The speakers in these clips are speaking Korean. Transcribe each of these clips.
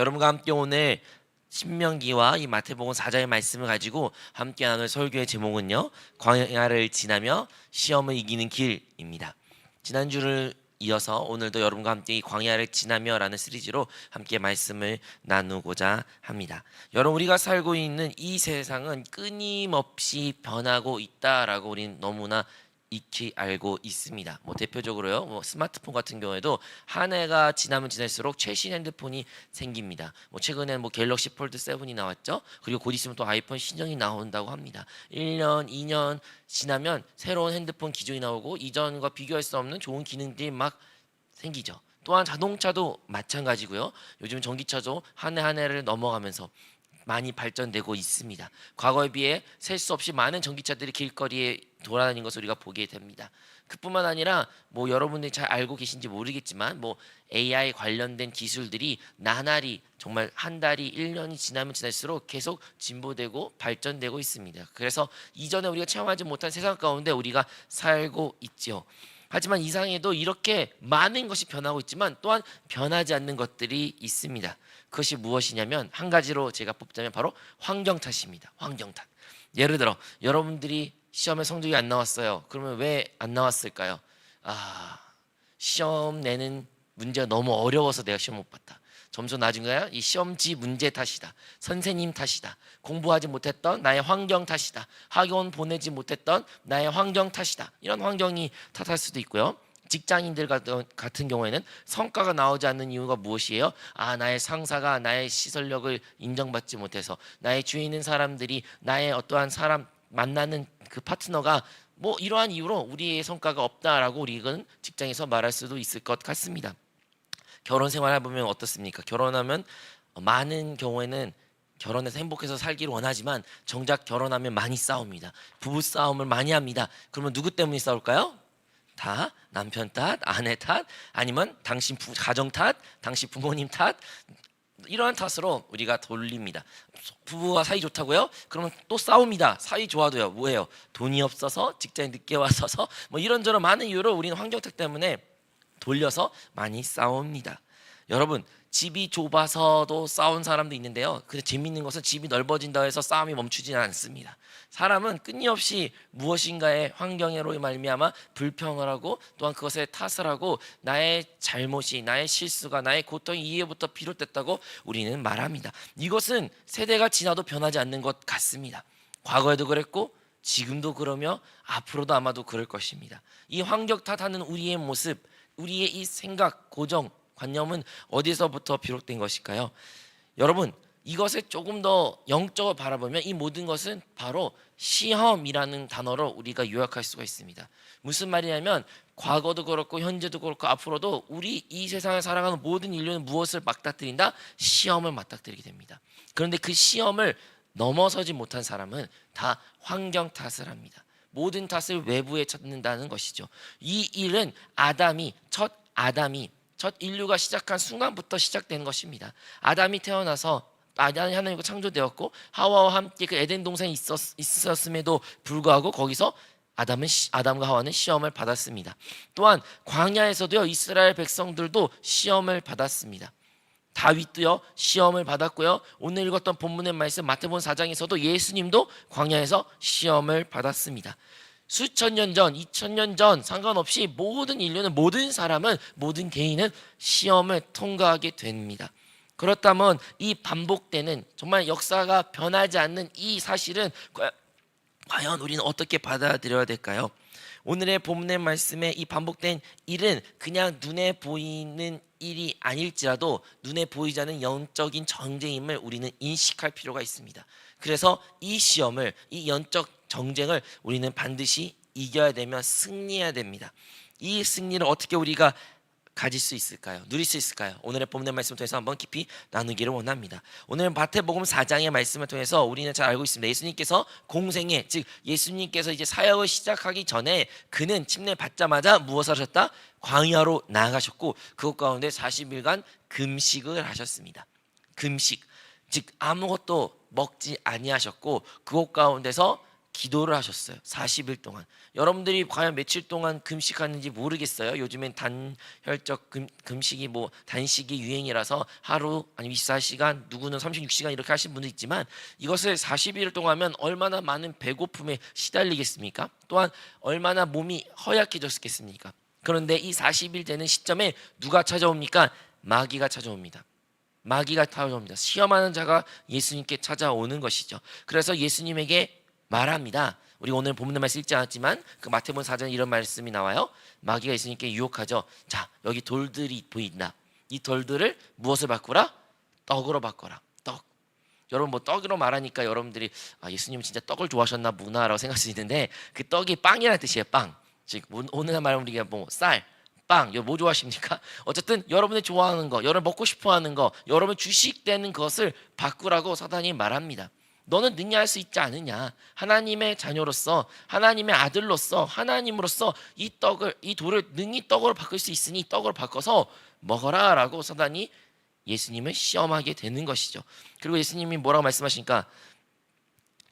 여러분과 함께 오늘 신명기와 이 마태복음 4장의 말씀을 가지고 함께 나눌 설교의 제목은요, 광야를 지나며 시험을 이기는 길입니다. 지난주를 이어서 오늘도 여러분과 함께 이 광야를 지나며라는 시리즈로 함께 말씀을 나누고자 합니다. 여러분, 우리가 살고 있는 이 세상은 끊임없이 변하고 있다라고 우리는 너무나 익히 알고 있습니다. 대표적으로요, 스마트폰 같은 경우에도 한 해가 지나면 지날수록 최신 핸드폰이 생깁니다. 최근에 갤럭시 폴드 7이 나왔죠. 그리고 곧 있으면 또 아이폰 신형이 나온다고 합니다. 1년, 2년 지나면 새로운 핸드폰 기종이 나오고 이전과 비교할 수 없는 좋은 기능들이 막 생기죠. 또한 자동차도 마찬가지고요. 요즘 전기차도 한 해 한 해를 넘어가면서 많이 발전되고 있습니다. 과거에 비해 셀 수 없이 많은 전기차들이 길거리에 돌아다니는 것을 우리가 보게 됩니다. 그뿐만 아니라 여러분들이 잘 알고 계신지 모르겠지만 AI 관련된 기술들이 나날이 정말 한 달이 1년이 지나면 지날수록 계속 진보되고 발전되고 있습니다. 그래서 이전에 우리가 체험하지 못한 세상 가운데 우리가 살고 있죠. 하지만 이상에도 이렇게 많은 것이 변하고 있지만 또한 변하지 않는 것들이 있습니다. 그것이 무엇이냐면 한 가지로 제가 뽑자면 바로 환경 탓입니다. 환경 탓. 예를 들어 여러분들이 시험에 성적이 안 나왔어요. 그러면 왜 안 나왔을까요? 시험 내는 문제가 너무 어려워서 내가 시험 못 봤다. 점수 낮은 거야? 이 시험지 문제 탓이다. 선생님 탓이다. 공부하지 못했던 나의 환경 탓이다. 학원 보내지 못했던 나의 환경 탓이다. 이런 환경이 탓할 수도 있고요. 직장인들 같은 경우에는 성과가 나오지 않는 이유가 무엇이에요? 나의 상사가 나의 시설력을 인정받지 못해서, 나의 주위에 있는 사람들이 나의 어떠한 사람 만나는 그 파트너가 이러한 이유로 우리의 성과가 없다라고 우리는 직장에서 말할 수도 있을 것 같습니다. 결혼 생활 해보면 어떻습니까? 결혼하면 많은 경우에는 결혼해서 행복해서 살기를 원하지만 정작 결혼하면 많이 싸웁니다. 부부 싸움을 많이 합니다. 그러면 누구 때문에 싸울까요? 다 남편 탓, 아내 탓, 아니면 당신 가정 탓, 당신 부모님 탓, 이러한 탓으로 우리가 돌립니다. 부부가 사이 좋다고요? 그러면 또 싸웁니다. 사이 좋아도요. 뭐예요? 돈이 없어서, 직장에 늦게 와서서, 이런저런 많은 이유로 우리는 환경 탓 때문에 돌려서 많이 싸웁니다. 여러분, 집이 좁아서도 싸운 사람도 있는데요. 근데 재밌는 것은 집이 넓어진다 해서 싸움이 멈추지는 않습니다. 사람은 끊임없이 무엇인가의 환경으로 말미암아 불평을 하고 또한 그것에 탓을 하고 나의 잘못이, 나의 실수가, 나의 고통이 이해부터 비롯됐다고 우리는 말합니다. 이것은 세대가 지나도 변하지 않는 것 같습니다. 과거에도 그랬고 지금도 그러며 앞으로도 아마도 그럴 것입니다. 이 환경 탓하는 우리의 모습, 우리의 이 생각, 고정, 관념은 어디서부터 비롯된 것일까요? 여러분, 이것을 조금 더 영적으로 바라보면 이 모든 것은 바로 시험이라는 단어로 우리가 요약할 수가 있습니다. 무슨 말이냐면 과거도 그렇고 현재도 그렇고 앞으로도 우리 이 세상을 살아가는 모든 인류는 무엇을 맞닥뜨린다? 시험을 맞닥뜨리게 됩니다. 그런데 그 시험을 넘어서지 못한 사람은 다 환경 탓을 합니다. 모든 탓을 외부에 찾는다는 것이죠. 이 일은 첫 인류가 시작한 순간부터 시작된 것입니다. 아담이 태어나서 아담이 하나님과 창조되었고 하와와 함께 그 에덴 동산에 있었음에도 불구하고 거기서 아담과 하와는 시험을 받았습니다. 또한 광야에서도요, 이스라엘 백성들도 시험을 받았습니다. 다윗도요 시험을 받았고요. 오늘 읽었던 본문의 말씀 마태복음 4장에서도 예수님도 광야에서 시험을 받았습니다. 수천 년 전, 2000년 전 상관없이 모든 인류는, 모든 사람은, 모든 개인은 시험을 통과하게 됩니다. 그렇다면 이 반복되는 정말 역사가 변하지 않는 이 사실은 과연 우리는 어떻게 받아들여야 될까요? 오늘의 본문의 말씀에 이 반복된 일은 그냥 눈에 보이는 일이 아닐지라도 눈에 보이지 않는 영적인 전쟁임을 우리는 인식할 필요가 있습니다. 그래서 이 시험을, 이 영적 전쟁을 우리는 반드시 이겨야 되면 승리해야 됩니다. 이 승리를 어떻게 우리가 가질 수 있을까요? 누릴 수 있을까요? 오늘의 본문의 말씀을 통해서 한번 깊이 나누기를 원합니다. 오늘 마태복음 4장의 말씀을 통해서 우리는 잘 알고 있습니다. 예수님께서 공생애, 즉 예수님께서 이제 사역을 시작하기 전에 그는 침례 받자마자 무엇을 하셨다? 광야로 나아가셨고 그곳 가운데 40일간 금식을 하셨습니다. 금식, 즉 아무것도 먹지 아니하셨고 그곳 가운데서 기도를 하셨어요. 40일 동안. 여러분들이 과연 며칠 동안 금식하는지 모르겠어요. 요즘엔 단혈적 금식이 뭐 단식이 유행이라서 하루 아니 24시간 누구는 36시간 이렇게 하신 분도 있지만 이것을 40일 동안 하면 얼마나 많은 배고픔에 시달리겠습니까? 또한 얼마나 몸이 허약해졌겠습니까? 그런데 이 40일 되는 시점에 누가 찾아옵니까? 마귀가 찾아옵니다. 마귀가 찾아옵니다. 시험하는 자가 예수님께 찾아오는 것이죠. 그래서 예수님에게 말합니다. 우리 오늘 본문의 말씀 읽지 않았지만 그 마태복음 4장에 이런 말씀이 나와요. 마귀가 예수님께 유혹하죠. 자, 여기 돌들이 보인다. 이 돌들을 무엇을 바꾸라? 떡으로 바꿔라. 떡. 여러분 뭐 떡으로 말하니까 여러분들이 예수님은 진짜 떡을 좋아하셨나 보나라고 생각할 수 있는데 그 떡이 빵이라는 뜻이에요. 빵. 즉 오늘 말하면 우리가 뭐 쌀, 빵, 뭐 좋아하십니까? 어쨌든 여러분이 좋아하는 거, 여러분 먹고 싶어하는 거, 여러분 주식되는 것을 바꾸라고 사단이 말합니다. 너는 능히할 수 있지 않느냐? 하나님의 자녀로서, 하나님의 아들로서, 하나님으로서 이 돌을 능히 떡으로 바꿀 수 있으니 떡으로 바꿔서 먹어라라고 사단이 예수님을 시험하게 되는 것이죠. 그리고 예수님이 뭐라고 말씀하십니까?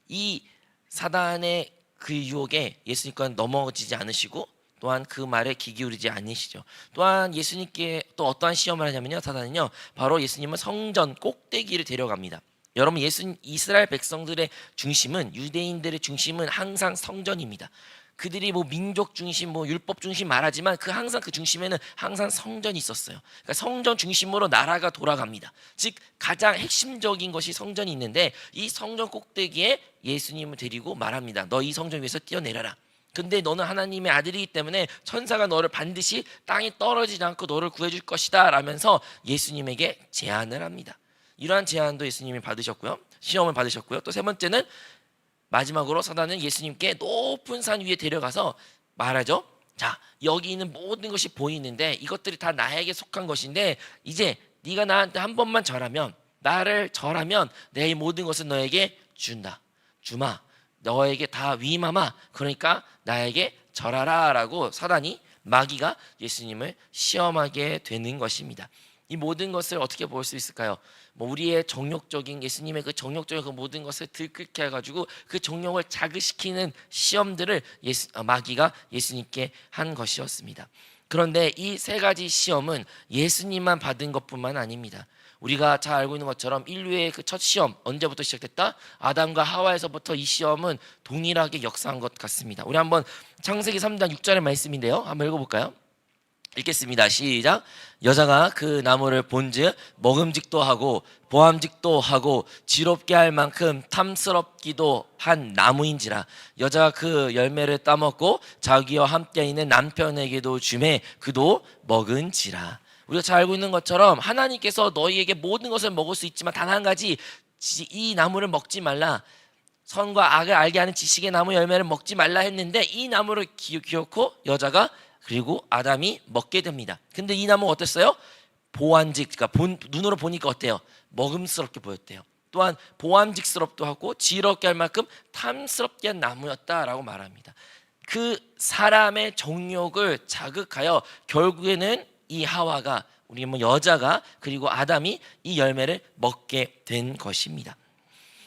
이 사단의 그 유혹에 예수님과는 넘어지지 않으시고 또한 그 말에 귀 기울이지 않으시죠. 또한 예수님께 또 어떠한 시험을 하냐면요, 사단은요, 바로 예수님은 성전 꼭대기를 데려갑니다. 여러분, 이스라엘 백성들의 중심은, 유대인들의 중심은 항상 성전입니다. 그들이 뭐 민족 중심, 뭐 율법 중심 말하지만 항상 그 중심에는 항상 성전이 있었어요. 그러니까 성전 중심으로 나라가 돌아갑니다. 즉 가장 핵심적인 것이 성전이 있는데 이 성전 꼭대기에 예수님을 데리고 말합니다. 너 이 성전 위에서 뛰어내려라. 근데 너는 하나님의 아들이기 때문에 천사가 너를 반드시 땅에 떨어지지 않고 너를 구해줄 것이다 라면서 예수님에게 제안을 합니다. 이러한 제안도 예수님이 받으셨고요. 시험을 받으셨고요. 또 세 번째는 마지막으로 사단은 예수님께 높은 산 위에 데려가서 말하죠. 자, 여기 있는 모든 것이 보이는데 이것들이 다 나에게 속한 것인데 이제 네가 나한테 한 번만 절하면, 나를 절하면 내 이 모든 것은 너에게 준다. 주마. 너에게 다 위임하마. 그러니까 나에게 절하라 라고 사단이, 마귀가 예수님을 시험하게 되는 것입니다. 이 모든 것을 어떻게 볼 수 있을까요? 뭐 우리의 정욕적인, 예수님의 그 정욕적인 그 모든 것을 들끓게 해가지고 그 정욕을 자극시키는 시험들을 마귀가 예수님께 한 것이었습니다. 그런데 이 세 가지 시험은 예수님만 받은 것뿐만 아닙니다. 우리가 잘 알고 있는 것처럼 인류의 그 첫 시험 언제부터 시작됐다? 아담과 하와에서부터 이 시험은 동일하게 역사한 것 같습니다. 우리 한번 창세기 3장 6절의 말씀인데요, 한번 읽어볼까요? 읽겠습니다. 시작. 여자가 그 나무를 본즉 먹음직도 하고 보암직도 하고 지롭게 할 만큼 탐스럽기도 한 나무인지라. 여자가 그 열매를 따먹고 자기와 함께 있는 남편에게도 주매 그도 먹은지라. 우리가 잘 알고 있는 것처럼 하나님께서 너희에게 모든 것을 먹을 수 있지만 단 한 가지, 이 나무를 먹지 말라, 선과 악을 알게 하는 지식의 나무 열매를 먹지 말라 했는데 이 나무를 기어코 여자가 그리고 아담이 먹게 됩니다. 근데 이 나무가 어땠어요? 보암직, 그러니까 눈으로 보니까 어때요? 먹음스럽게 보였대요. 또한 보암직스럽도 하고 지럽게 할 만큼 탐스럽게 한 나무였다라고 말합니다. 그 사람의 정욕을 자극하여 결국에는 이 하와가, 우리 뭐 여자가 그리고 아담이 이 열매를 먹게 된 것입니다.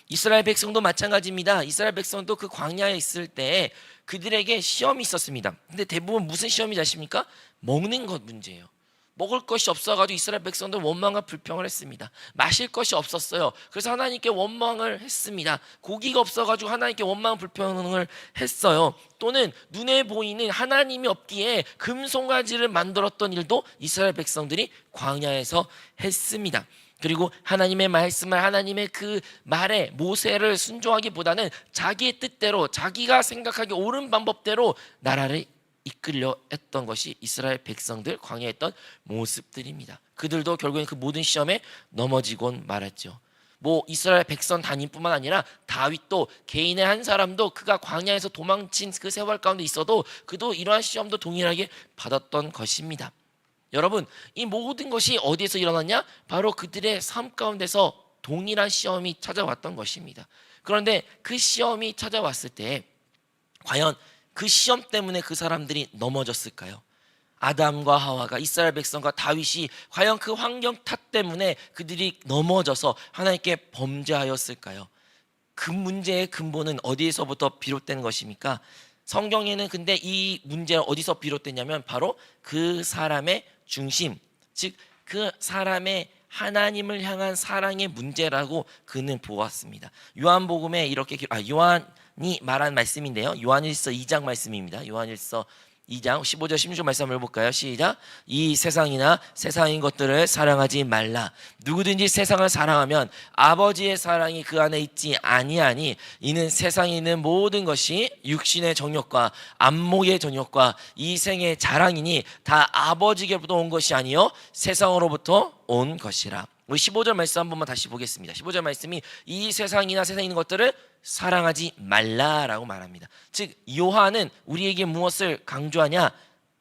이스라엘 백성도 마찬가지입니다. 이스라엘 백성도 그 광야에 있을 때 그들에게 시험이 있었습니다. 근데 대부분 무슨 시험인지 아십니까? 먹는 것 문제예요. 먹을 것이 없어가지고 이스라엘 백성들 원망과 불평을 했습니다. 마실 것이 없었어요. 그래서 하나님께 원망을 했습니다. 고기가 없어가지고 하나님께 원망 불평을 했어요. 또는 눈에 보이는 하나님이 없기에 금송아지를 만들었던 일도 이스라엘 백성들이 광야에서 했습니다. 그리고 하나님의 말씀을, 하나님의 그 말에 모세를 순종하기보다는 자기의 뜻대로, 자기가 생각하기 옳은 방법대로 나라를 이끌려 했던 것이 이스라엘 백성들 광야에 했던 모습들입니다. 그들도 결국엔 그 모든 시험에 넘어지곤 말았죠. 뭐 이스라엘 백성 단임뿐만 아니라 다윗도, 개인의 한 사람도 그가 광야에서 도망친 그 세월 가운데 있어도 그도 이러한 시험도 동일하게 받았던 것입니다. 여러분, 이 모든 것이 어디에서 일어났냐? 바로 그들의 삶 가운데서 동일한 시험이 찾아왔던 것입니다. 그런데 그 시험이 찾아왔을 때 과연 그 시험 때문에 그 사람들이 넘어졌을까요? 아담과 하와가, 이스라엘 백성과 다윗이 과연 그 환경 탓 때문에 그들이 넘어져서 하나님께 범죄하였을까요? 그 문제의 근본은 어디에서부터 비롯된 것입니까? 성경에는 근데 이 문제가 어디서 비롯됐냐면 바로 그 사람의 중심, 즉 그 사람의 하나님을 향한 사랑의 문제라고 그는 보았습니다. 요한복음에 이렇게 요한이 말한 말씀인데요. 요한일서 2장 말씀입니다. 요한일서 2장 15절 16절 말씀 한번 볼까요? 시작. 이 세상이나 세상인 것들을 사랑하지 말라. 누구든지 세상을 사랑하면 아버지의 사랑이 그 안에 있지 아니하니 이는 세상에 있는 모든 것이 육신의 정욕과 안목의 정욕과 이 생의 자랑이니 다 아버지께로부터 온 것이 아니요 세상으로부터 온 것이라. 우리 15절 말씀 한 번만 다시 보겠습니다. 15절 말씀이 이 세상이나 세상에 있는 것들을 사랑하지 말라라고 말합니다. 즉 요한은 우리에게 무엇을 강조하냐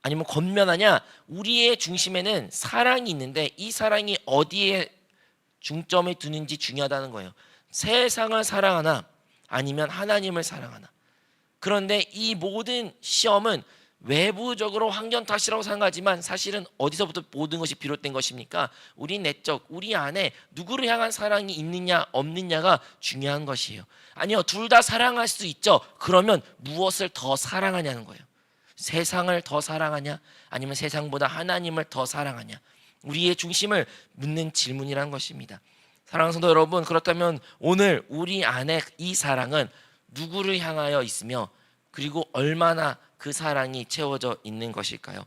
아니면 권면하냐, 우리의 중심에는 사랑이 있는데 이 사랑이 어디에 중점을 두는지 중요하다는 거예요. 세상을 사랑하나 아니면 하나님을 사랑하나. 그런데 이 모든 시험은 외부적으로 환경 탓이라고 생각하지만 사실은 어디서부터 모든 것이 비롯된 것입니까? 우리 내적, 우리 안에 누구를 향한 사랑이 있느냐 없느냐가 중요한 것이에요. 아니요, 둘 다 사랑할 수 있죠. 그러면 무엇을 더 사랑하냐는 거예요. 세상을 더 사랑하냐 아니면 세상보다 하나님을 더 사랑하냐, 우리의 중심을 묻는 질문이라는 것입니다. 사랑하는 성도 여러분, 그렇다면 오늘 우리 안에 이 사랑은 누구를 향하여 있으며 그리고 얼마나 그 사랑이 채워져 있는 것일까요?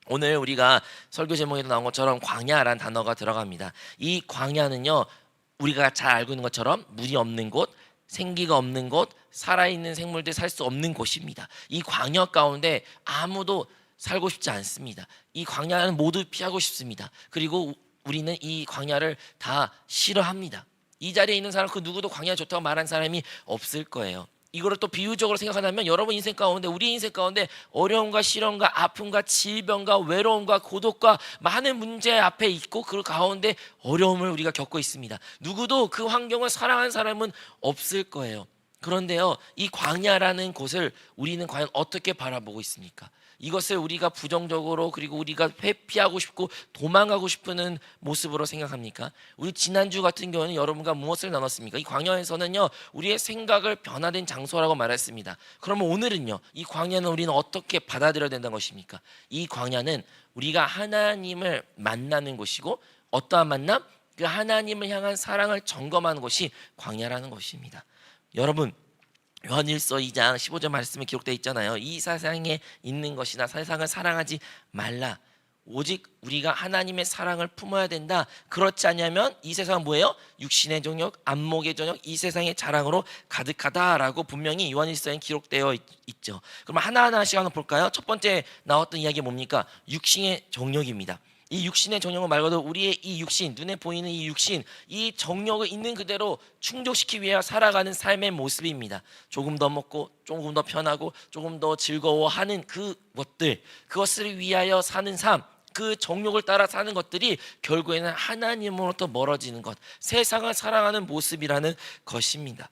오늘 우리가 설교 제목에도 나온 것처럼 광야라는 단어가 들어갑니다. 이 광야는요, 우리가 잘 알고 있는 것처럼 물이 없는 곳, 생기가 없는 곳, 살아있는 생물들이 살 수 없는 곳입니다. 이 광야 가운데 아무도 살고 싶지 않습니다. 이 광야는 모두 피하고 싶습니다. 그리고 우리는 이 광야를 다 싫어합니다. 이 자리에 있는 사람 그 누구도 광야 좋다고 말한 사람이 없을 거예요. 이거를 또 비유적으로 생각한다면 여러분 인생 가운데, 우리 인생 가운데 어려움과 시련과 아픔과 질병과 외로움과 고독과 많은 문제 앞에 있고 그 가운데 어려움을 우리가 겪고 있습니다. 누구도 그 환경을 사랑하는 사람은 없을 거예요. 그런데요, 이 광야라는 곳을 우리는 과연 어떻게 바라보고 있습니까? 이것을 우리가 부정적으로, 그리고 우리가 회피하고 싶고 도망가고 싶은 모습으로 생각합니까? 우리 지난주 같은 경우는 여러분과 무엇을 나눴습니까? 이 광야에서는요, 우리의 생각을 변화된 장소라고 말했습니다. 그러면 오늘은요, 이 광야는 우리는 어떻게 받아들여야 된다는 것입니까? 이 광야는 우리가 하나님을 만나는 곳이고, 어떠한 만남? 그 하나님을 향한 사랑을 점검하는 것이 광야라는 것입니다. 여러분, 요한일서 2장 15절 말씀에 기록되어 있잖아요. 이 세상에 있는 것이나 세상을 사랑하지 말라. 오직 우리가 하나님의 사랑을 품어야 된다. 그렇지 않으면 이 세상은 뭐예요? 육신의 정욕, 안목의 정욕, 이 세상의 자랑으로 가득하다라고 분명히 요한일서에 기록되어 있죠. 그럼 하나하나씩 한번 볼까요? 첫 번째 나왔던 이야기 뭡니까? 육신의 정욕입니다. 이 육신의 정욕은 말고도 우리의 이 육신, 눈에 보이는 이 육신, 이 정욕을 있는 그대로 충족시키기 위해 살아가는 삶의 모습입니다. 조금 더 먹고 조금 더 편하고 조금 더 즐거워하는 그것을 위하여 사는 삶, 그 정욕을 따라 사는 것들이 결국에는 하나님으로부터 멀어지는 것, 세상을 사랑하는 모습이라는 것입니다.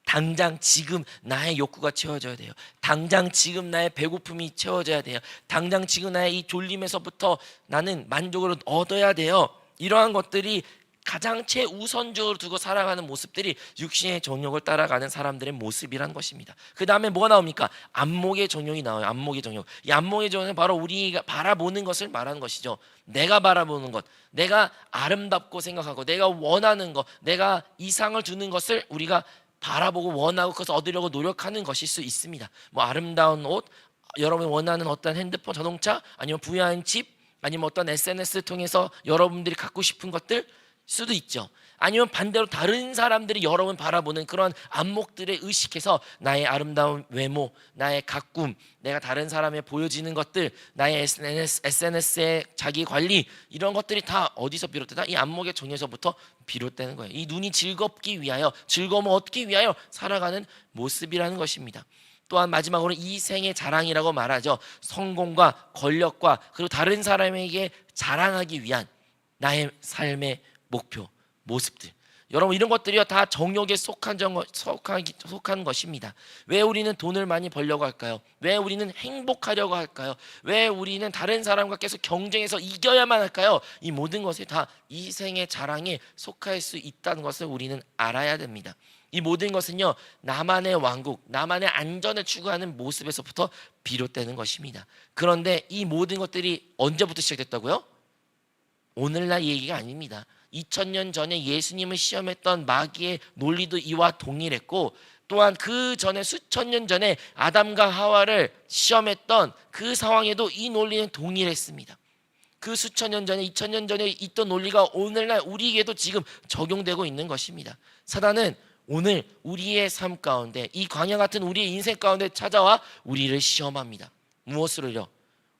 당장 지금 나의 욕구가 채워져야 돼요. 당장 지금 나의 배고픔이 채워져야 돼요. 당장 지금 나의 이 졸림에서부터 나는 만족을 얻어야 돼요. 이러한 것들이 가장 최우선적으로 두고 살아가는 모습들이 육신의 정욕을 따라가는 사람들의 모습이란 것입니다. 그 다음에 뭐가 나옵니까? 안목의 정욕이 나와요. 안목의 정욕. 이 안목의 정욕은 바로 우리가 바라보는 것을 말하는 것이죠. 내가 바라보는 것, 내가 아름답고 생각하고 내가 원하는 것, 내가 이상을 두는 것을 우리가 바라보고 원하고 그것을 얻으려고 노력하는 것일 수 있습니다. 뭐 아름다운 옷, 여러분이 원하는 어떤 핸드폰, 자동차, 아니면 부유한 집, 아니면 어떤 SNS를 통해서 여러분들이 갖고 싶은 것들 수도 있죠. 아니면 반대로 다른 사람들이 여러분 바라보는 그런 안목들에 의식해서 나의 아름다운 외모, 나의 가꿈, 내가 다른 사람에 보여지는 것들, 나의 SNS의 자기 관리, 이런 것들이 다 어디서 비롯되다? 이 안목의 정에서부터 비롯되는 거예요. 이 눈이 즐겁기 위하여, 즐거움을 얻기 위하여 살아가는 모습이라는 것입니다. 또한 마지막으로 이 생의 자랑이라고 말하죠. 성공과 권력과 그리고 다른 사람에게 자랑하기 위한 나의 삶의 목표, 모습들. 여러분 이런 것들이요 다 정욕에 속한 것입니다. 왜 우리는 돈을 많이 벌려고 할까요? 왜 우리는 행복하려고 할까요? 왜 우리는 다른 사람과 계속 경쟁해서 이겨야만 할까요? 이 모든 것이 다 이생의 자랑에 속할 수 있다는 것을 우리는 알아야 됩니다. 이 모든 것은요 나만의 왕국, 나만의 안전을 추구하는 모습에서부터 비롯되는 것입니다. 그런데 이 모든 것들이 언제부터 시작됐다고요? 오늘날 얘기가 아닙니다. 2000년 전에 예수님을 시험했던 마귀의 논리도 이와 동일했고, 또한 그 전에 수천 년 전에 아담과 하와를 시험했던 그 상황에도 이 논리는 동일했습니다. 그 수천 년 전에 2000년 전에 있던 논리가 오늘날 우리에게도 지금 적용되고 있는 것입니다. 사단은 오늘 우리의 삶 가운데, 이 광야 같은 우리의 인생 가운데 찾아와 우리를 시험합니다. 무엇으로요?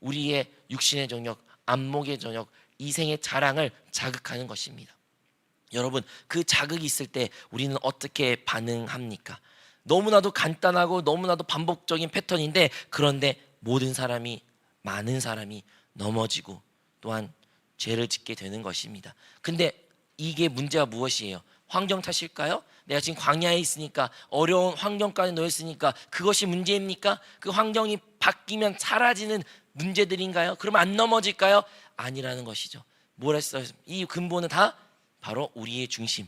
우리의 육신의 정욕, 안목의 정욕, 이생의 자랑을 자극하는 것입니다. 여러분 그 자극이 있을 때 우리는 어떻게 반응합니까? 너무나도 간단하고 너무나도 반복적인 패턴인데, 그런데 많은 사람이 넘어지고 또한 죄를 짓게 되는 것입니다. 근데 이게 문제가 무엇이에요? 환경 탓일까요? 내가 지금 광야에 있으니까, 어려운 환경까지 놓였으니까 그것이 문제입니까? 그 환경이 바뀌면 사라지는 문제들인가요? 그러면 안 넘어질까요? 아니라는 것이죠. 뭐랬어요? 이 근본은 다 바로 우리의 중심,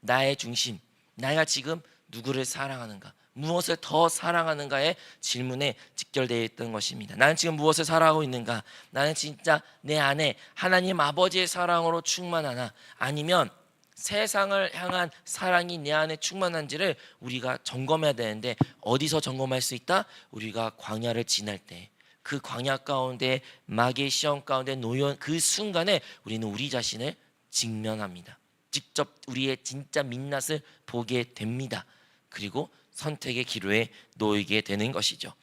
나의 중심, 내가 지금 누구를 사랑하는가, 무엇을 더 사랑하는가의 질문에 직결되어 있던 것입니다. 나는 지금 무엇을 사랑하고 있는가? 나는 진짜 내 안에 하나님 아버지의 사랑으로 충만하나, 아니면 세상을 향한 사랑이 내 안에 충만한지를 우리가 점검해야 되는데, 어디서 점검할 수 있다? 우리가 광야를 지날 때, 그 광야 가운데 마귀의 시험 가운데 놓여 그 순간에 우리는 우리 자신을 직면합니다. 직접 우리의 진짜 민낯을 보게 됩니다. 그리고 선택의 기로에 놓이게 되는 것이죠.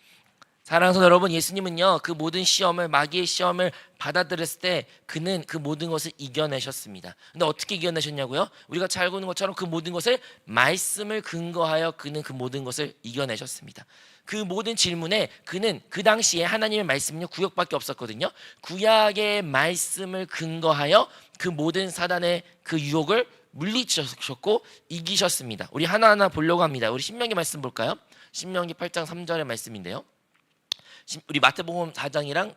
사랑하는 성도 여러분, 예수님은요 그 모든 시험을, 마귀의 시험을 받아들였을 때 그는 그 모든 것을 이겨내셨습니다. 근데 어떻게 이겨내셨냐고요? 우리가 잘 알고 있는 것처럼 그 모든 것을 말씀을 근거하여 그는 그 모든 것을 이겨내셨습니다. 그 모든 질문에 그는 그 당시에 하나님의 말씀은요 구약밖에 없었거든요. 구약의 말씀을 근거하여 그 모든 사단의 그 유혹을 물리치셨고 이기셨습니다. 우리 하나하나 보려고 합니다. 우리 신명기 말씀 볼까요? 신명기 8장 3절의 말씀인데요. 우리 마태복음 4장이랑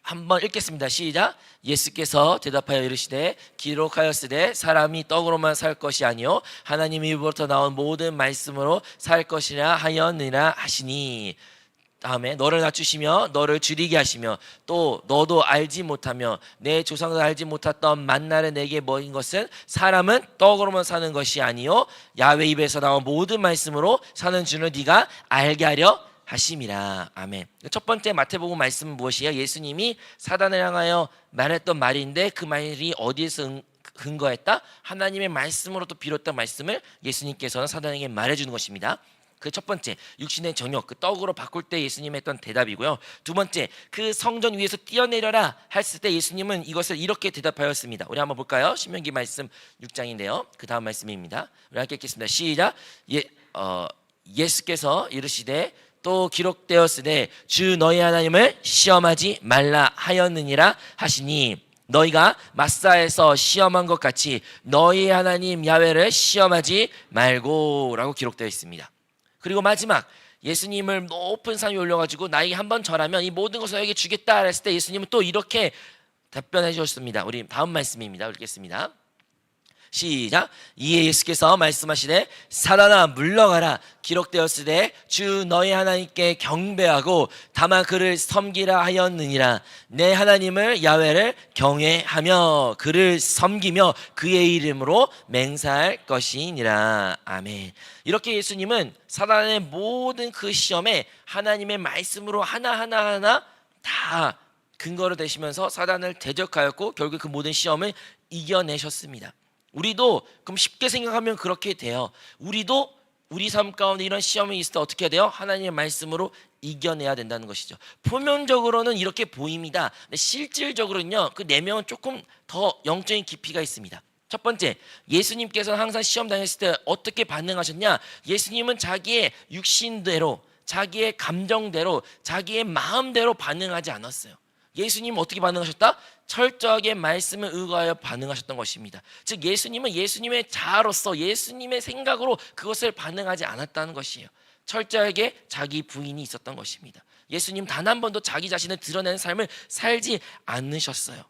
한번 읽겠습니다. 시작. 예수께서 대답하여 이르시되 기록하였으되 사람이 떡으로만 살 것이 아니요 하나님의 입으로부터 나온 모든 말씀으로 살 것이라 하였느니라 하시니, 다음에 너를 낮추시며 너를 줄이게 하시며 또 너도 알지 못하며 내 조상도 알지 못했던 만나를 내게 먹인 것은 사람은 떡으로만 사는 것이 아니요 야훼 입에서 나온 모든 말씀으로 사는 줄을 네가 알게 하려 하심이라. 아멘. 첫 번째 마태복음 말씀은 무엇이에요? 예수님이 사단을 향하여 말했던 말인데, 그 말이 어디에서 근거했다? 하나님의 말씀으로 또 비롯된 말씀을 예수님께서는 사단에게 말해주는 것입니다. 그 첫 번째, 육신의 정욕, 그 떡으로 바꿀 때 예수님이 했던 대답이고요. 두 번째, 그 성전 위에서 뛰어내려라 했을 때 예수님은 이것을 이렇게 대답하였습니다. 우리 한번 볼까요? 신명기 말씀 6장인데요. 그 다음 말씀입니다. 우리 함께 읽겠습니다. 시작. 예수께서 이르시되 또 기록되었으되 주 너희 하나님을 시험하지 말라 하였느니라 하시니, 너희가 마사에서 시험한 것 같이 너희 하나님 야훼를 시험하지 말고 라고 기록되어 있습니다. 그리고 마지막, 예수님을 높은 산에 올려가지고 나에게 한번 절하면 이 모든 것을 너에게 주겠다 했을 때 예수님은 또 이렇게 답변해 주셨습니다. 우리 다음 말씀입니다. 읽겠습니다. 시작. 이에 예수께서 말씀하시되 사단아 물러가라, 기록되었으되 주 너희 하나님께 경배하고 다만 그를 섬기라 하였느니라. 내 하나님을 야훼를 경외하며 그를 섬기며 그의 이름으로 맹세할 것이니라. 아멘. 이렇게 예수님은 사단의 모든 그 시험에 하나님의 말씀으로 하나하나 다 근거를 대시면서 사단을 대적하였고 결국 그 모든 시험을 이겨내셨습니다. 우리도 그럼 쉽게 생각하면 그렇게 돼요. 우리도 우리 삶 가운데 이런 시험이 있을 때 어떻게 해야 돼요? 하나님의 말씀으로 이겨내야 된다는 것이죠. 표면적으로는 이렇게 보입니다. 근데 실질적으로는요, 그 내면은 조금 더 영적인 깊이가 있습니다. 첫 번째, 예수님께서는 항상 시험 당했을 때 어떻게 반응하셨냐? 예수님은 자기의 육신대로, 자기의 감정대로, 자기의 마음대로 반응하지 않았어요. 예수님은 어떻게 반응하셨다? 철저하게 말씀을 의거하여 반응하셨던 것입니다. 즉 예수님은 예수님의 자아로서 예수님의 생각으로 그것을 반응하지 않았다는 것이에요. 철저하게 자기 부인이 있었던 것입니다. 예수님 단 한 번도 자기 자신을 드러내는 삶을 살지 않으셨어요.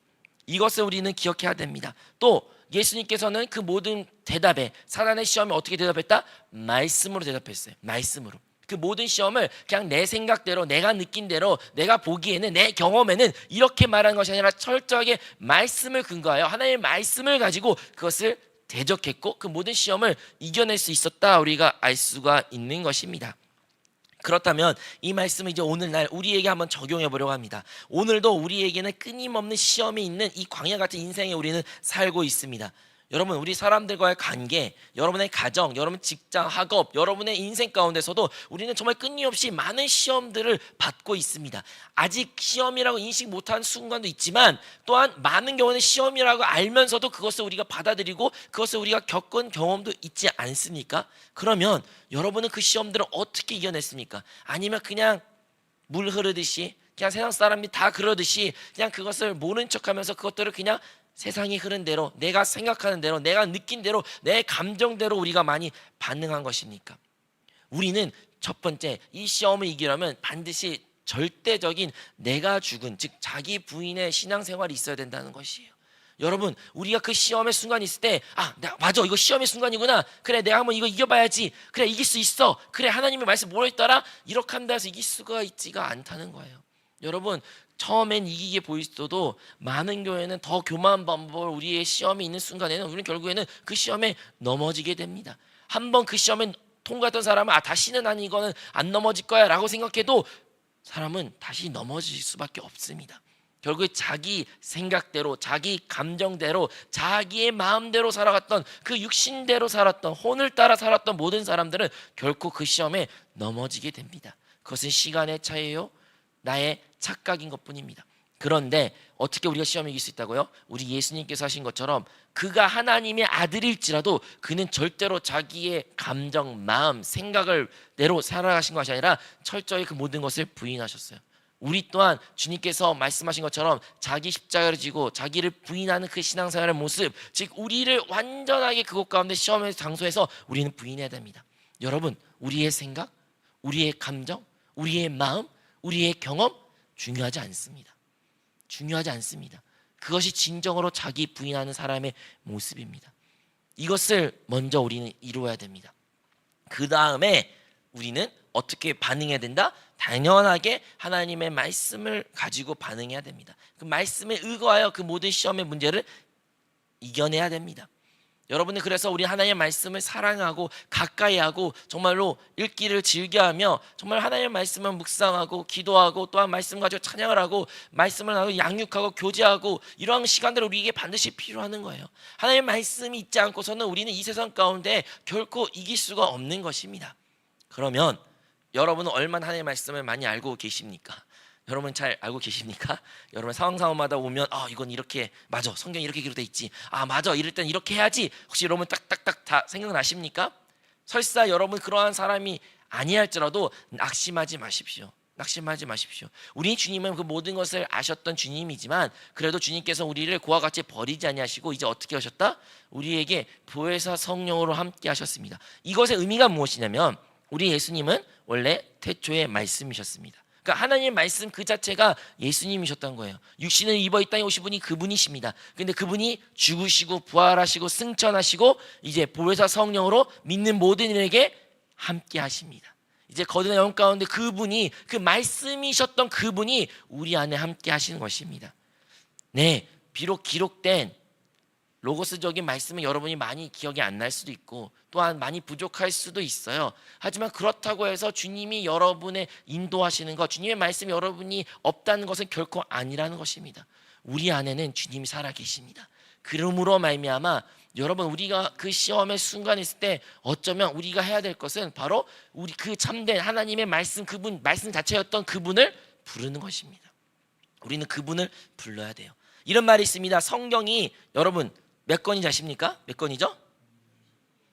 이것을 우리는 기억해야 됩니다. 또 예수님께서는 그 모든 대답에, 사단의 시험에 어떻게 대답했다? 말씀으로 대답했어요. 말씀으로. 그 모든 시험을 그냥 내 생각대로, 내가 느낀 대로, 내가 보기에는, 내 경험에는 이렇게 말하는 것이 아니라 철저하게 말씀을 근거하여 하나님의 말씀을 가지고 그것을 대적했고 그 모든 시험을 이겨낼 수 있었다, 우리가 알 수가 있는 것입니다. 그렇다면 이 말씀을 이제 오늘날 우리에게 한번 적용해 보려고 합니다. 오늘도 우리에게는 끊임없는 시험이 있는 이 광야 같은 인생에 우리는 살고 있습니다. 여러분, 우리 사람들과의 관계, 여러분의 가정, 여러분 직장, 학업, 여러분의 인생 가운데서도 우리는 정말 끊임없이 많은 시험들을 받고 있습니다. 아직 시험이라고 인식 못한 순간도 있지만 또한 많은 경우는 시험이라고 알면서도 그것을 우리가 받아들이고 그것을 우리가 겪은 경험도 있지 않습니까? 그러면 여러분은 그 시험들을 어떻게 이겨냈습니까? 아니면 그냥 물 흐르듯이, 그냥 세상 사람이 다 그러듯이 그냥 그것을 모른 척하면서 그것들을 그냥 세상이 흐른 대로, 내가 생각하는 대로, 내가 느낀 대로, 내 감정대로 우리가 많이 반응한 것입니까? 우리는 첫 번째, 이 시험을 이기려면 반드시 절대적인 내가 죽은, 즉 자기 부인의 신앙생활이 있어야 된다는 것이에요. 여러분, 우리가 그 시험의 순간이 있을 때, 맞아, 이거 시험의 순간이구나, 그래 내가 한번 이거 이겨봐야지, 그래 이길 수 있어, 그래 하나님의 말씀 뭐로 있더라, 이렇게 한다 해서 이길 수가 있지가 않다는 거예요. 여러분, 처음엔 이기게 보이어도 많은 교회는 더 교만한 방법을, 우리의 시험이 있는 순간에는 우리는 결국에는 그 시험에 넘어지게 됩니다. 한번 그 시험에 통과했던 사람은 다시는 난 이거는 안 넘어질 거야 라고 생각해도 사람은 다시 넘어질 수밖에 없습니다. 결국에 자기 생각대로, 자기 감정대로, 자기의 마음대로 살아갔던, 그 육신대로 살았던, 혼을 따라 살았던 모든 사람들은 결코 그 시험에 넘어지게 됩니다. 그것은 시간의 차이요, 나의 착각인 것뿐입니다. 그런데 어떻게 우리가 시험을 이길 수 있다고요? 우리 예수님께서 하신 것처럼 그가 하나님의 아들일지라도 그는 절대로 자기의 감정, 마음, 생각을 대로 살아가신 것이 아니라 철저히 그 모든 것을 부인하셨어요. 우리 또한 주님께서 말씀하신 것처럼 자기 십자가를 지고 자기를 부인하는 그 신앙생활의 모습, 즉 우리를 완전하게 그곳 가운데 시험의 장소에서 우리는 부인해야 됩니다. 여러분, 우리의 생각, 우리의 감정, 우리의 마음, 우리의 경험 중요하지 않습니다. 중요하지 않습니다. 그것이 진정으로 자기 부인하는 사람의 모습입니다. 이것을 먼저 우리는 이루어야 됩니다. 그 다음에 우리는 어떻게 반응해야 된다? 당연하게 하나님의 말씀을 가지고 반응해야 됩니다. 그 말씀에 의거하여 그 모든 시험의 문제를 이겨내야 됩니다. 여러분은 그래서 우리 하나님의 말씀을 사랑하고 가까이하고 정말로 읽기를 즐겨하며 정말 하나님의 말씀을 묵상하고 기도하고 또한 말씀 가지고 찬양을 하고 말씀을 하고 양육하고 교제하고 이러한 시간들을 우리에게 반드시 필요하는 거예요. 하나님의 말씀이 있지 않고서는 우리는 이 세상 가운데 결코 이길 수가 없는 것입니다. 그러면 여러분은 얼마나 하나님의 말씀을 많이 알고 계십니까? 여러분 잘 알고 계십니까? 여러분 상황마다 오면 이건 이렇게, 맞아, 성경이 이렇게 기록돼 있지, 맞아, 이럴 땐 이렇게 해야지, 혹시 여러분 딱딱딱 다 생각나십니까? 설사 여러분 그러한 사람이 아니할지라도 낙심하지 마십시오. 낙심하지 마십시오. 우리 주님은 그 모든 것을 아셨던 주님이지만 그래도 주님께서 우리를 그와 같이 버리지 아니하시고 이제 어떻게 하셨다? 우리에게 보혜사 성령으로 함께 하셨습니다. 이것의 의미가 무엇이냐면 우리 예수님은 원래 태초의 말씀이셨습니다. 그러니까 하나님의 말씀 그 자체가 예수님이셨던 거예요. 육신을 입어 이 땅에 오신 분이 그분이십니다. 근데 그분이 죽으시고 부활하시고 승천하시고 이제 보혜사 성령으로 믿는 모든 이에게 함께 하십니다. 이제 거듭난 영혼 가운데 그분이, 그 말씀이셨던 그분이 우리 안에 함께 하시는 것입니다. 네, 비록 기록된 로고스적인 말씀은 여러분이 많이 기억이 안 날 수도 있고 또한 많이 부족할 수도 있어요. 하지만 그렇다고 해서 주님이 여러분의 인도하시는 것, 주님의 말씀이 여러분이 없다는 것은 결코 아니라는 것입니다. 우리 안에는 주님이 살아계십니다. 그러므로 말미암아 여러분, 우리가 그 시험의 순간이 있을 때 어쩌면 우리가 해야 될 것은 바로 우리 그 참된 하나님의 말씀, 그분, 말씀 자체였던 그분을 부르는 것입니다. 우리는 그분을 불러야 돼요. 이런 말이 있습니다. 성경이 여러분 몇 권인지 아십니까? 몇 권이죠?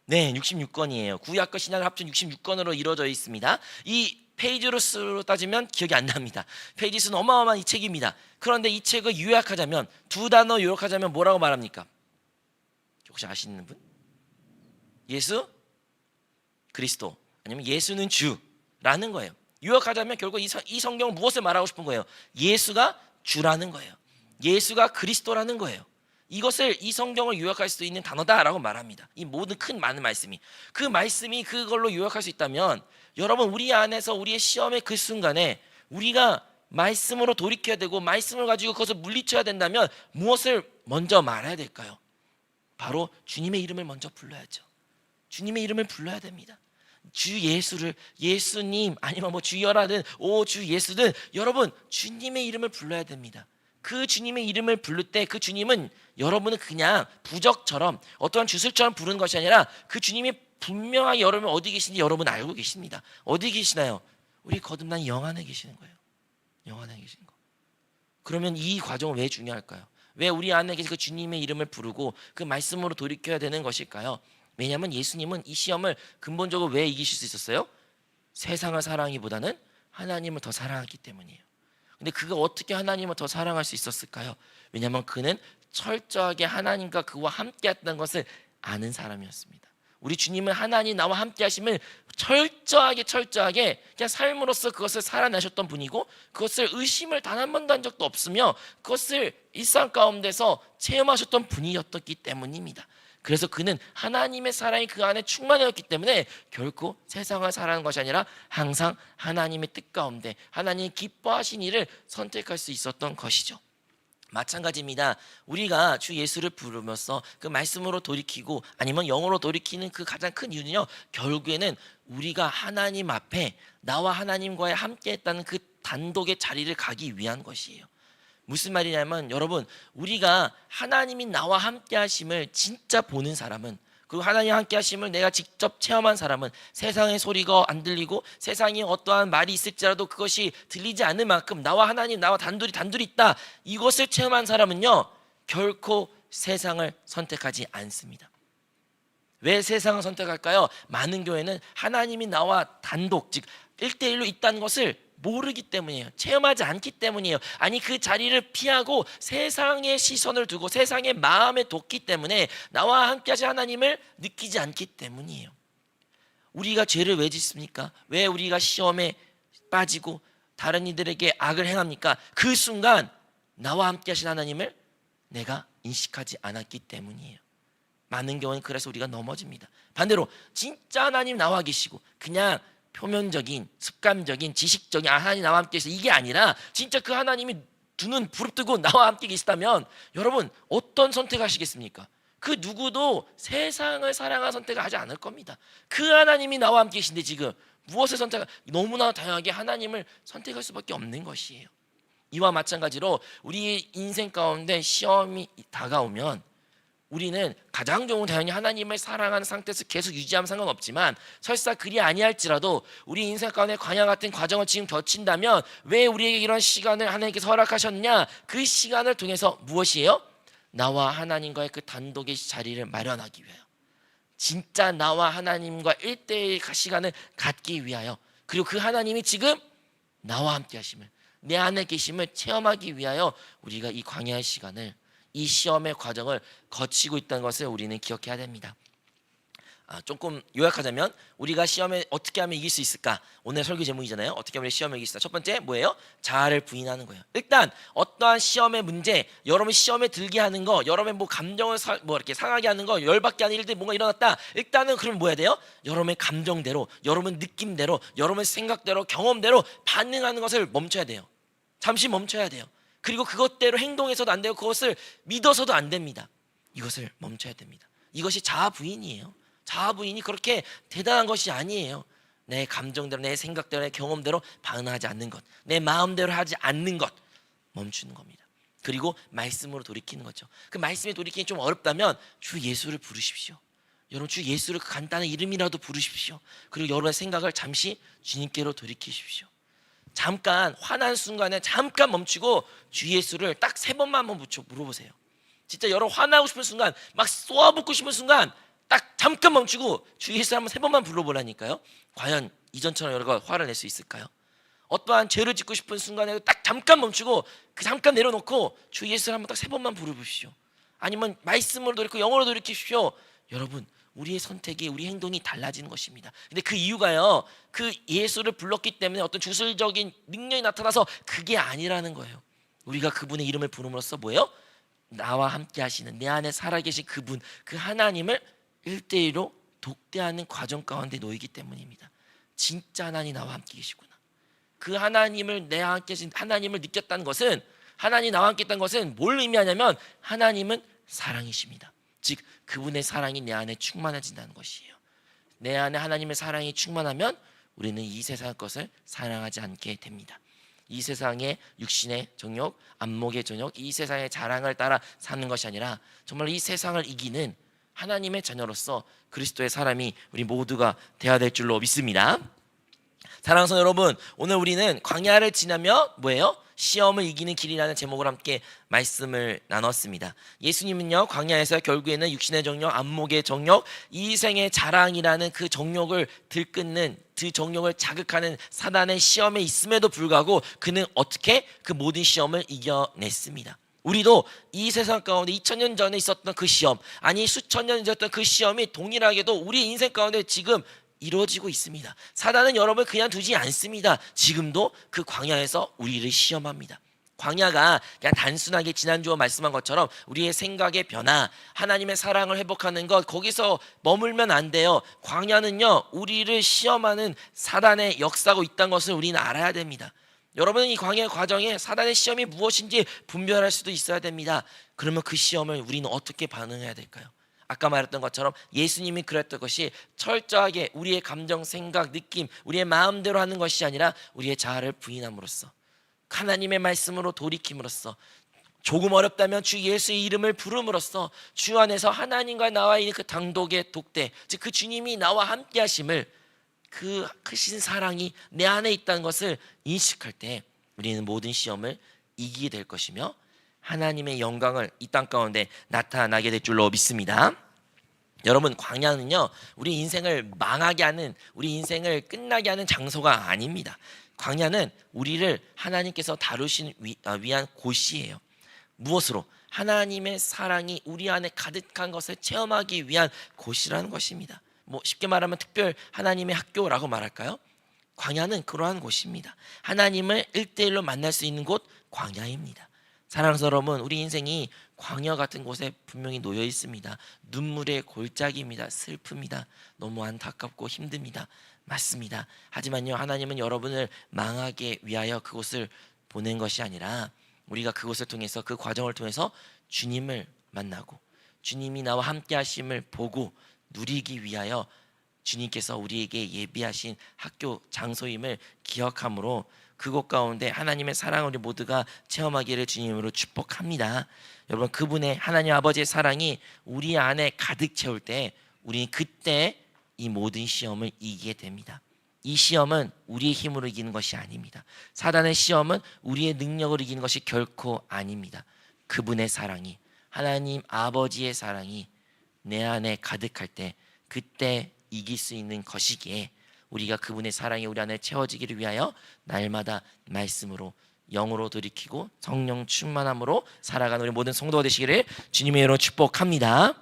네, 66권이에요. 구약과 신약을 합친 66권으로 이루어져 있습니다. 이 페이지로 따지면 기억이 안 납니다. 페이지 수는 어마어마한 이 책입니다. 그런데 이 책을 요약하자면, 두 단어 요약하자면 뭐라고 말합니까? 혹시 아시는 분? 예수 그리스도, 아니면 예수는 주라는 거예요. 요약하자면 결국 이 성경은 무엇을 말하고 싶은 거예요? 예수가 주라는 거예요. 예수가 그리스도라는 거예요. 이것을, 이 성경을 요약할 수 있는 단어다라고 말합니다. 이 모든 큰 많은 말씀이, 그 말씀이 그걸로 요약할 수 있다면, 여러분, 우리 안에서 우리의 시험의 그 순간에 우리가 말씀으로 돌이켜야 되고 말씀을 가지고 그것을 물리쳐야 된다면 무엇을 먼저 말해야 될까요? 바로 주님의 이름을 먼저 불러야죠. 주님의 이름을 불러야 됩니다. 주 예수를, 예수님, 아니면 뭐 주여라든 오 주 예수든, 여러분 주님의 이름을 불러야 됩니다. 그 주님의 이름을 부를 때 그 주님은 여러분은 그냥 부적처럼 어떠한 주술처럼 부르는 것이 아니라 그 주님이 분명하게 여러분 어디 계신지 여러분 알고 계십니다. 어디 계시나요? 우리 거듭난 영 안에 계시는 거예요. 영 안에 계신 거. 그러면 이 과정은 왜 중요할까요? 왜 우리 안에 계신 그 주님의 이름을 부르고 그 말씀으로 돌이켜야 되는 것일까요? 왜냐하면 예수님은 이 시험을 근본적으로 왜 이기실 수 있었어요? 세상을 사랑하기보다는 하나님을 더 사랑했기 때문이에요. 근데 그가 어떻게 하나님을 더 사랑할 수 있었을까요? 왜냐하면 그는 철저하게 하나님과 그와 함께 했다는 것을 아는 사람이었습니다. 우리 주님은 하나님 나와 함께 하심을 철저하게 그냥 삶으로서 그것을 살아내셨던 분이고, 그것을 의심을 단 한 번도 한 적도 없으며 그것을 일상 가운데서 체험하셨던 분이었기 때문입니다. 그래서 그는 하나님의 사랑이 그 안에 충만하였기 때문에 결코 세상을 사랑하는 것이 아니라 항상 하나님의 뜻 가운데 하나님이 기뻐하신 일을 선택할 수 있었던 것이죠. 마찬가지입니다. 우리가 주 예수를 부르면서 그 말씀으로 돌이키고 아니면 영으로 돌이키는 그 가장 큰 이유는요, 결국에는 우리가 하나님 앞에 나와 하나님과의 함께 했다는 그 단독의 자리를 가기 위한 것이에요. 무슨 말이냐면, 여러분, 우리가 하나님이 나와 함께 하심을 진짜 보는 사람은, 그리고 하나님 함께 하심을 내가 직접 체험한 사람은, 세상의 소리가 안 들리고 세상에 어떠한 말이 있을지라도 그것이 들리지 않는 만큼 나와 하나님, 나와 단둘이 있다, 이것을 체험한 사람은요, 결코 세상을 선택하지 않습니다. 왜 세상을 선택할까요? 많은 교회는 하나님이 나와 단독, 즉 1대1로 있다는 것을 모르기 때문이에요. 체험하지 않기 때문이에요. 아니, 그 자리를 피하고 세상의 시선을 두고 세상의 마음에 뒀기 때문에 나와 함께 하신 하나님을 느끼지 않기 때문이에요. 우리가 죄를 왜 짓습니까? 왜 우리가 시험에 빠지고 다른 이들에게 악을 행합니까? 그 순간 나와 함께 하신 하나님을 내가 인식하지 않았기 때문이에요. 많은 경우는 그래서 우리가 넘어집니다. 반대로 진짜 하나님 나와 계시고 그냥 표면적인, 습관적인, 지식적인 하나님 나와 함께 계셔서 이게 아니라 진짜 그 하나님이 두 눈 부릅뜨고 나와 함께 계시다면 여러분 어떤 선택하시겠습니까? 그 누구도 세상을 사랑하는 선택을 하지 않을 겁니다. 그 하나님이 나와 함께 계신데 지금 무엇을 너무나 다양하게 하나님을 선택할 수밖에 없는 것이에요. 이와 마찬가지로 우리 인생 가운데 시험이 다가오면 우리는 가장 좋은 당연히 하나님을 사랑하는 상태에서 계속 유지하면 상관없지만, 설사 그리 아니할지라도 우리 인생 가운데 광야 같은 과정을 지금 거친다면 왜 우리에게 이런 시간을 하나님께서 허락하셨느냐? 그 시간을 통해서 무엇이에요? 나와 하나님과의 그 단독의 자리를 마련하기 위하여, 진짜 나와 하나님과 1대1 시간을 갖기 위하여, 그리고 그 하나님이 지금 나와 함께 하심을, 내 안에 계심을 체험하기 위하여 우리가 이 광야의 시간을, 이 시험의 과정을 거치고 있다는 것을 우리는 기억해야 됩니다. 조금 요약하자면 우리가 시험에 어떻게 하면 이길 수 있을까? 오늘 설교 제목이잖아요. 어떻게 하면 시험에 이길 수 있을까? 첫 번째 뭐예요? 자아를 부인하는 거예요. 일단 어떠한 시험의 문제, 여러분 시험에 들게 하는 거, 여러분의 뭐 감정을 이렇게 상하게 하는 거, 열받게 하는 일들이 뭔가 일어났다. 일단은 그럼 뭐 해야 돼요? 여러분의 감정대로, 여러분 느낌대로, 여러분 생각대로, 경험대로 반응하는 것을 멈춰야 돼요. 잠시 멈춰야 돼요. 그리고 그것대로 행동해서도 안 되고 그것을 믿어서도 안 됩니다. 이것을 멈춰야 됩니다. 이것이 자아 부인이에요. 자아 부인이 그렇게 대단한 것이 아니에요. 내 감정대로, 내 생각대로, 내 경험대로 반응하지 않는 것, 내 마음대로 하지 않는 것, 멈추는 겁니다. 그리고 말씀으로 돌이키는 거죠. 그 말씀에 돌이키기 좀 어렵다면 주 예수를 부르십시오. 여러분 주 예수를 그 간단한 이름이라도 부르십시오. 그리고 여러분의 생각을 잠시 주님께로 돌이키십시오. 잠깐 화난 순간에 잠깐 멈추고 주 예수를 딱 3번만 한번 물어보세요. 진짜 여러분 화나고 싶은 순간, 막 쏘아붙고 싶은 순간 딱 잠깐 멈추고 주 예수 한번 3번만 불러보라니까요. 과연 이전처럼 여러가 화를 낼 수 있을까요? 어떠한 죄를 짓고 싶은 순간에 딱 잠깐 멈추고 그 잠깐 내려놓고 주 예수를 한번 딱 3번만 부르십시오. 아니면 말씀으로 돌이키고 영어로 돌이키십시오. 여러분, 우리의 선택이, 우리 행동이 달라지는 것입니다. 근데 그 이유가요, 그 예수를 불렀기 때문에 어떤 주술적인 능력이 나타나서 그게 아니라는 거예요. 우리가 그분의 이름을 부름으로써 뭐예요? 나와 함께 하시는, 내 안에 살아계신 그분, 그 하나님을 1대1로 독대하는 과정 가운데 놓이기 때문입니다. 진짜 하나님 나와 함께 계시구나. 그 하나님을, 내와 함께 계신 하나님을 느꼈다는 것은, 하나님 나와 함께 있다는 것은 뭘 의미하냐면 하나님은 사랑이십니다. 즉 그분의 사랑이 내 안에 충만해진다는 것이에요. 내 안에 하나님의 사랑이 충만하면 우리는 이 세상 것을 사랑하지 않게 됩니다. 이 세상의 육신의 정욕, 안목의 정욕, 이 세상의 자랑을 따라 사는 것이 아니라 정말 이 세상을 이기는 하나님의 자녀로서 그리스도의 사람이 우리 모두가 되어야 될 줄로 믿습니다. 사랑하는 성도 여러분, 오늘 우리는 광야를 지나며 뭐예요? 시험을 이기는 길이라는 제목으로 함께 말씀을 나눴습니다. 예수님은요, 광야에서 결국에는 육신의 정욕, 안목의 정욕, 이생의 자랑이라는 그 정욕을 들끓는, 그 정욕을 자극하는 사단의 시험에 있음에도 불구하고 그는 어떻게 그 모든 시험을 이겨냈습니다. 우리도 이 세상 가운데 2000년 전에 있었던 그 시험, 아니 수천 년 있었던 그 시험이 동일하게도 우리 인생 가운데 지금 이루어지고 있습니다. 사단은 여러분을 그냥 두지 않습니다. 지금도 그 광야에서 우리를 시험합니다. 광야가 그냥 단순하게 지난주에 말씀한 것처럼 우리의 생각의 변화, 하나님의 사랑을 회복하는 것, 거기서 머물면 안 돼요. 광야는요, 우리를 시험하는 사단의 역사가 있다는 것을 우리는 알아야 됩니다. 여러분은 이 광야의 과정에 사단의 시험이 무엇인지 분별할 수도 있어야 됩니다. 그러면 그 시험을 우리는 어떻게 반응해야 될까요? 아까 말했던 것처럼 예수님이 그랬던 것이 철저하게 우리의 감정, 생각, 느낌, 우리의 마음대로 하는 것이 아니라 우리의 자아를 부인함으로써, 하나님의 말씀으로 돌이킴으로써, 조금 어렵다면 주 예수의 이름을 부름으로써 주 안에서 하나님과 나와 있는 그 당독의 독대, 즉 그 주님이 나와 함께 하심을, 그 크신 사랑이 내 안에 있다는 것을 인식할 때 우리는 모든 시험을 이기게 될 것이며 하나님의 영광을 이 땅 가운데 나타나게 될 줄로 믿습니다. 여러분, 광야는요, 우리 인생을 망하게 하는, 우리 인생을 끝나게 하는 장소가 아닙니다. 광야는 우리를 하나님께서 다루신 위한 곳이에요. 무엇으로? 하나님의 사랑이 우리 안에 가득한 것을 체험하기 위한 곳이라는 것입니다. 뭐 쉽게 말하면 특별 하나님의 학교라고 말할까요? 광야는 그러한 곳입니다. 하나님을 1대1로 만날 수 있는 곳, 광야입니다. 사랑하는 여러분, 우리 인생이 광야 같은 곳에 분명히 놓여 있습니다. 눈물의 골짜기입니다. 슬픕니다. 너무 안타깝고 힘듭니다. 맞습니다. 하지만요, 하나님은 여러분을 망하게 위하여 그곳을 보낸 것이 아니라 우리가 그곳을 통해서, 그 과정을 통해서 주님을 만나고 주님이 나와 함께 하심을 보고 누리기 위하여 주님께서 우리에게 예비하신 학교 장소임을 기억함으로 그곳 가운데 하나님의 사랑을 우리 모두가 체험하기를 주님으로 축복합니다. 여러분, 그분의 하나님 아버지의 사랑이 우리 안에 가득 채울 때 우리는 그때 이 모든 시험을 이기게 됩니다. 이 시험은 우리의 힘으로 이기는 것이 아닙니다. 사단의 시험은 우리의 능력으로 이기는 것이 결코 아닙니다. 그분의 사랑이, 하나님 아버지의 사랑이 내 안에 가득할 때 그때 이길 수 있는 것이기에 우리가 그분의 사랑이 우리 안에 채워지기를 위하여 날마다 말씀으로, 영으로 돌이키고 성령 충만함으로 살아가는 우리 모든 성도가 되시기를 주님의 이름으로 축복합니다.